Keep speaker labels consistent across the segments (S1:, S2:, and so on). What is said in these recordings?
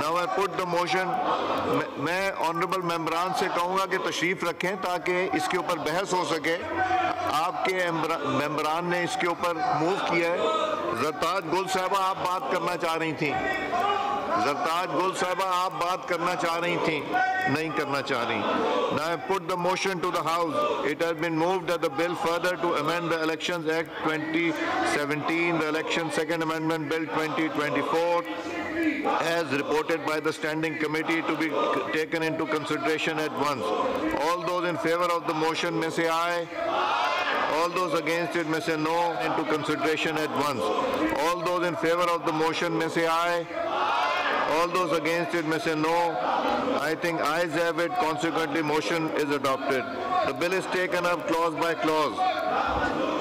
S1: Now I put the motion. मैं honourable मेंबरान से कहूँगा कि तशरीफ़ रखें ताकि इसके ऊपर बहस हो सके। आपके मेंबरान ने इसके ऊपर मूव किया है। ज़रताज गुल साहबा आप बात करना चाह रही थी। ज़रताज गुल साहबा आप बात करना चाह रही थी, नहीं करना चाह रही। Now I put the motion to the House. It has been moved that the bill further to amend the Elections Act 2017, the Election Second Amendment Bill 2024, as reported by the Standing Committee, to be taken into consideration at once. All those in favor of the motion may say aye. All those against it may say no. Into consideration at once. All those in favor of the motion may say aye. All those against it may say no. I think ayes have it. Consequently, motion is adopted. The bill is taken up clause by clause.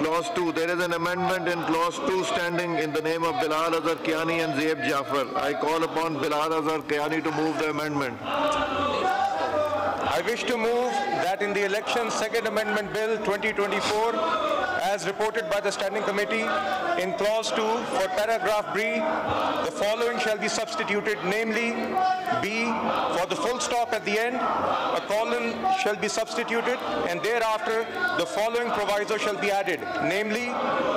S1: Clause 2. There is an amendment in clause 2 standing in the name of Bilal Azhar Kiani and Zeeb Jafar. I call upon Bilal Azhar Kiani to move the amendment.
S2: I wish to move that in the Elections Second Amendment Bill 2024, as reported by the Standing Committee, in Clause 2, for paragraph B, the following shall be substituted, namely, B, for the full stop at the end, a colon shall be substituted, and thereafter, the following proviso shall be added, namely,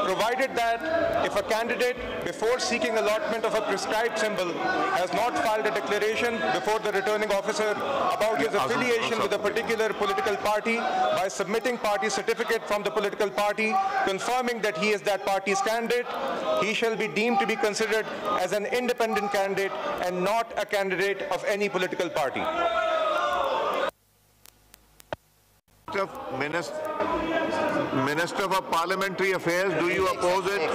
S2: provided that if a candidate, before seeking allotment of a prescribed symbol, has not filed a declaration before the returning officer about his affiliation with a particular political party by submitting party certificate from the political party confirming that he is that party's candidate, he shall be deemed to be considered as an independent candidate and not a candidate of any political party.
S1: Minister for Parliamentary Affairs, do you oppose it?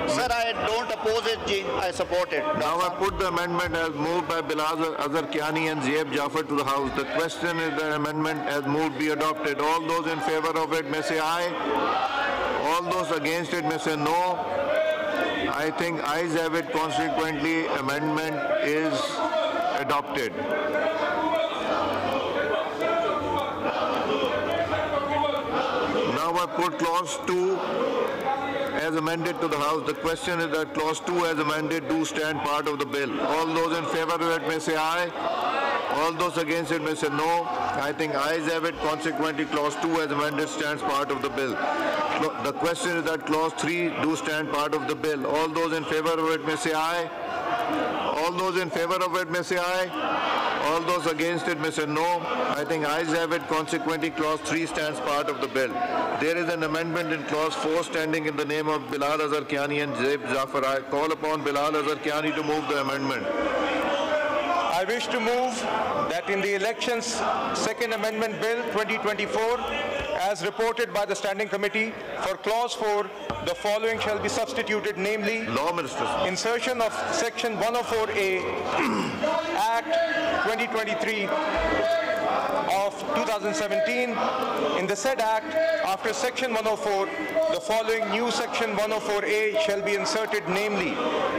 S3: Sir, I don't oppose it, Ji. I support it.
S1: Now I put the amendment as moved by Bilal Azhar Kiani and Zeeb Jafar to the House. The question is the amendment as moved be adopted. All those in favor of it may say aye. All those against it may say no. I think ayes have it. Consequently, amendment is adopted. Now I put clause 2 as amended to the House. The question is that clause 2 as amended do stand part of the bill. All those in favor of it may say aye. All those against it may say no. I think ayes have it. Consequently, clause 2 as amended stands part of the bill. The question is that clause 3 do stand part of the bill. All those in favor of it may say aye. All those in favor of it may say aye. All those against it may say no. I think ayes have it. Consequently, clause 3 stands part of the bill. There is an amendment in clause 4 standing in the name of Bilal Azhar Kiani and Zeeb Jafar. I call upon Bilal Azhar Kiani to move the amendment.
S2: I wish to move that in the Elections Second Amendment Bill 2024, as reported by the Standing Committee, for Clause 4, the following shall be substituted, namely,
S1: Law Minister.
S2: Insertion of Section 104A, Act 2023 of 2017. In the said Act, after Section 104, the following new Section 104A shall be inserted, namely,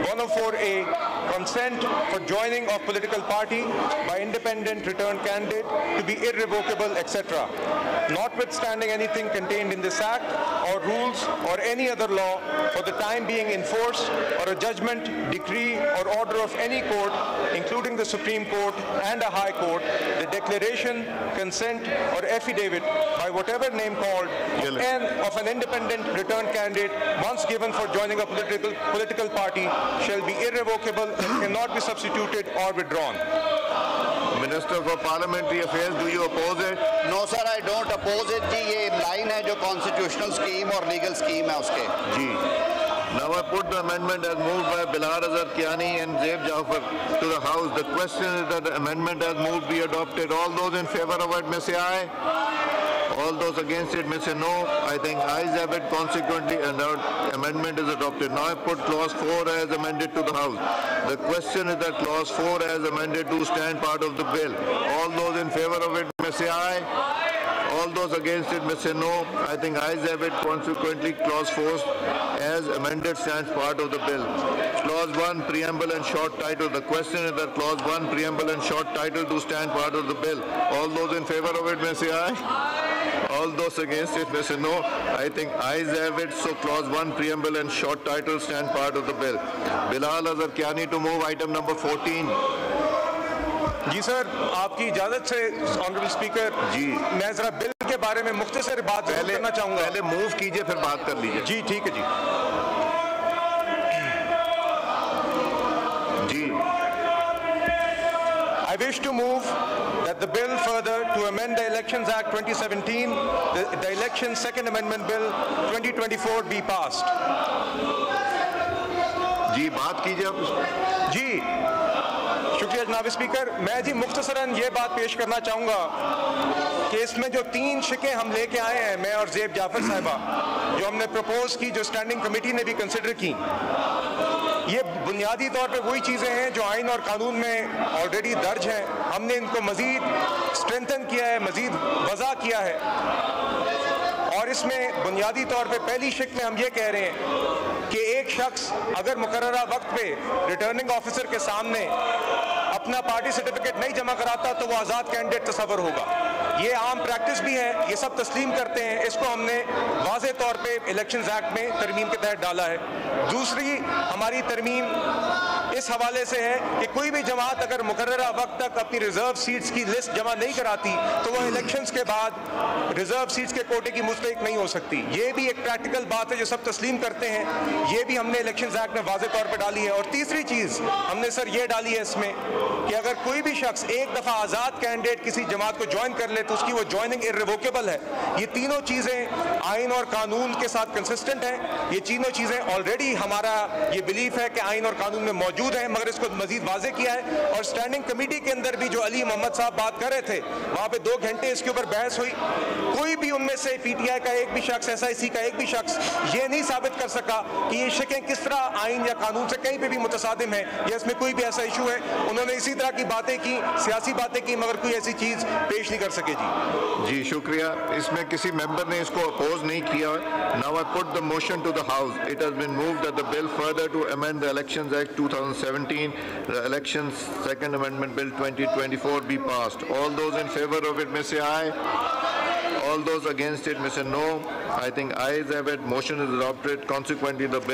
S2: 104A, consent for joining of political party by independent returned candidate to be irrevocable, etc. Notwithstanding anything contained in this Act or rules or any other law for the time being in force or a judgment, decree or order of any court, including the Supreme Court and a High Court, the declaration, consent or affidavit by whatever name called of an independent returned candidate once given for joining a political party shall be irrevocable and cannot be substituted or withdrawn.
S1: Minister for Parliamentary Affairs, do you oppose it?
S3: No, sir, I don't oppose it. जी ये line है जो constitutional scheme और legal scheme है उसके.
S1: जी. Now I put the amendment as moved by Bilal Azhar Kiani and Zeeb Jafar to the House. The question is that the amendment as moved be adopted. All those in favor of it may say aye. All those against it may say no. I think ayes have it. Consequently, the amendment is adopted. Now I put clause 4 as amended to the House. The question is that clause 4 as amended do stand part of the bill. All those in favor of it may say aye. All those against it may say no. I think ayes have it. Consequently, clause 4 as amended stands part of the bill. Clause 1, preamble and short title. The question is that clause 1, preamble and short title do stand part of the bill. All those in favor of it may say aye. All those against it may say no. I think ayes have it. So clause 1, preamble and short title stand part of the bill. Bilal Azhar Kiani to move item number 14.
S2: Ji sir, आपकी इजाजत से honourable speaker
S1: जी,
S2: मैं जरा bill के बारे में मुख्तसर बात करना चाहूंगा।
S1: पहले मूव कीजिए फिर बात कर लीजिए।
S2: जी ठीक है जी।
S1: जी,
S2: I wish to move that the bill further to amend the Elections Act 2017, the Elections Second Amendment Bill 2024 be passed.
S1: जी बात कीजिए आप।
S2: जी शुक्रिया जनाब स्पीकर। मैं जी मुख्तसरन ये बात पेश करना चाहूँगा कि इसमें जो 3 शिकें हम लेके आए हैं, मैं और ज़ेब जाफर साहिबा, जो हमने प्रपोज की, जो स्टैंडिंग कमेटी ने भी कंसिडर की, ये बुनियादी तौर पे वही चीज़ें हैं जो आइन और कानून में ऑलरेडी दर्ज हैं। हमने इनको मज़ीद स्ट्रेंथन किया है, मज़ीद वज़ा किया है। और इसमें बुनियादी तौर पे पहली शिक में हम ये कह रहे हैं कि एक शख्स अगर मुकर्ररा वक्त पे रिटर्निंग ऑफिसर के सामने अपना पार्टी सर्टिफिकेट नहीं जमा कराता तो वो आज़ाद कैंडिडेट तस्वर होगा। ये आम प्रैक्टिस भी है, ये सब तस्लीम करते हैं। इसको हमने वाज़े तौर पे इलेक्शंस एक्ट में तरमीम के तहत डाला है। दूसरी हमारी तरमीम इस हवाले से है कि कोई भी जमात अगर मुकर्ररा वक्त तक अपनी रिजर्व सीट्स की लिस्ट जमा नहीं कराती तो वह इलेक्शंस के बाद रिजर्व सीट्स के कोटे की मुस्तहिक नहीं हो सकती। ये भी एक प्रैक्टिकल बात है जो सब तस्लीम करते हैं। ये भी हमने इलेक्शंस एक्ट में वाज़े तौर पर डाली है। और तीसरी चीज़ हमने सर ये डाली है इसमें कि अगर कोई भी शख्स एक दफ़ा आज़ाद कैंडिडेट किसी जमात को ज्वाइन कर ले तो उसकी वो ज्वाइनिंग इर्रिवोकेबल है। ये तीनों चीज़ें आइन और कानून के साथ कंसिस्टेंट हैं। ये तीनों चीज़ें ऑलरेडी हमारा ये बिलीफ है कि आइन और कानून में मौजूद है, मगर इसको मजीद वाजे किया है। और स्टैंडिंग कमेटी के अंदर भी जो अली मोहम्मद साहब बात कर रहे थे, वहाँ पे 2 घंटे इसके ऊपर बहस हुई। कोई भी उनमें से PTI का एक भी शख्स, SIC का एक भी शख्स ये नहीं साबित कर सका कि ये शिकें किस तरह आइन या कानून से कहीं पे भी मुतसादिम है या इसमें कोई भी ऐसा इशू है। उन्होंने इसी तरह की बातें की, सियासी बातें की, मगर कोई ऐसी चीज़ पेश नहीं कर सके।
S1: जी शुक्रिया। इसमें किसी मेंबर ने इसको अपोज नहीं किया। Now I put the motion to the house. It has been moved that the bill further to amend the elections act 2017, the elections second amendment bill 2024 be passed. All those in favor of it may say aye. All those against it may say no. I think ayes have it. Motion is adopted. Consequently, the bill